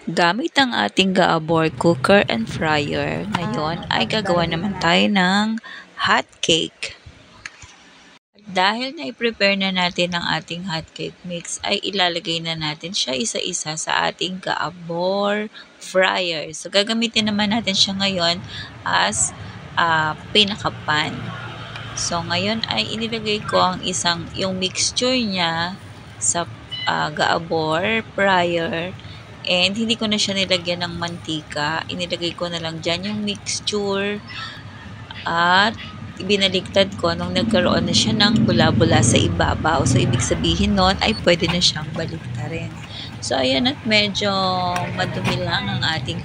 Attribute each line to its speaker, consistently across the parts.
Speaker 1: Gamit ang ating Gaabor cooker and fryer, ngayon ay gagawa naman tayo ng hot cake. Dahil na-prepare na natin ang ating hot cake mix, ay ilalagay na natin siya isa-isa sa ating Gaabor fryer. So, gagamitin naman natin siya ngayon as pinakapan. So, ngayon ay inilagay ko yung mixture niya sa Gaabor fryer. And hindi ko na siya nilagyan ng mantika. Inilagay ko na lang dyan yung mixture. At binaligtad ko nung nagkaroon na siya ng bula-bula sa ibabaw. So, ibig sabihin nun ay pwede na siyang baliktarin. So, ayan, at medyo madumi lang ang ating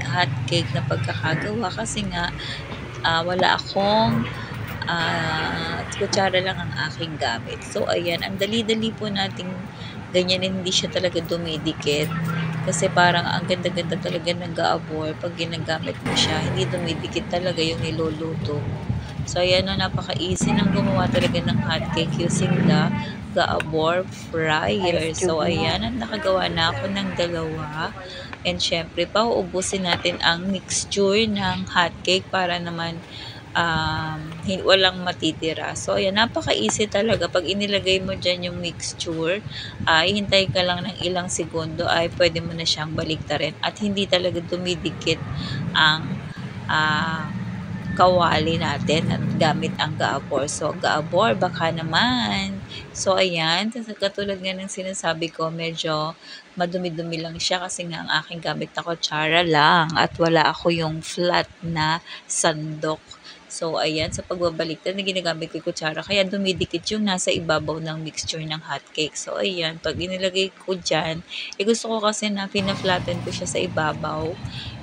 Speaker 1: hot cake na pagkakagawa kasi nga wala akong kutsara lang ang aking gamit. So, ayan, ang dali-dali po nating ganyan, hindi siya talaga dumidikit. Kasi parang ang ganda-ganda talaga ng Gaabor. Pag ginagamit mo siya, hindi dumidikit talaga yung niluluto mo. So, ayan, napaka-easy nang gumawa talaga ng hotcake using the Gaabor fryer. So, ayan, at nakagawa na ako ng dalawa. And syempre, pauubusin natin ang mixture ng hotcake para naman walang matitira. So, ayan, napaka-easy talaga. Pag inilagay mo dyan yung mixture, hintay ka lang ng ilang segundo, ay pwede mo na siyang baliktarin. At hindi talaga dumidikit ang kawali natin at gamit ang Gaabor. So, Gaabor, baka naman. So, ayan, katulad nga ng sinasabi ko, medyo madumi-dumi lang siya kasi nga ang aking gamit na kutsara lang at wala ako yung flat na sandok. So, ayan, sa pagbabaliktad na ginagamit ko yung kutsara, kaya dumidikit yung nasa ibabaw ng mixture ng hotcake. So, ayan, pag inilagay ko dyan, gusto ko kasi na pina-flatten ko siya sa ibabaw.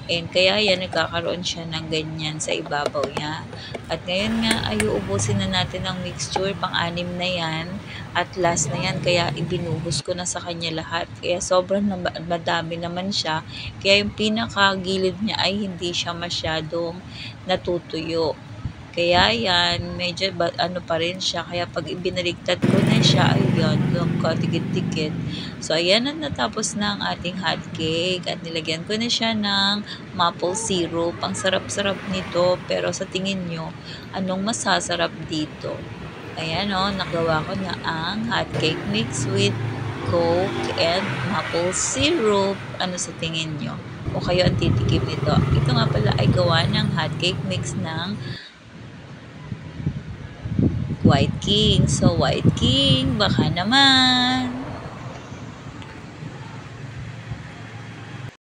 Speaker 1: And kaya yan, nagkakaroon siya ng ganyan sa ibabaw niya. At ngayon nga, ay uubusin na natin ang mixture, pang-anim na yan. At last na yan, kaya ibinuhos ko na sa kanya lahat. Kaya sobrang madami naman siya. Kaya yung pinakagilid niya ay hindi siya masyadong natutuyo. Kaya yan, medyo ano pa rin siya. Kaya pag ibinaligtad ko na siya, ayun, yung katikit-tikit. So, ayan, at natapos na ang ating hot cake. At nilagyan ko na siya ng maple syrup. Ang sarap-sarap nito. Pero sa tingin nyo, anong masasarap dito? Ayan, nagawa ko na ang hot cake mix with Coke and maple syrup. Ano sa tingin nyo? O kayo ang titikim nito? Ito nga pala ay gawa ng hot cake mix ng White King. So, White King, baka naman.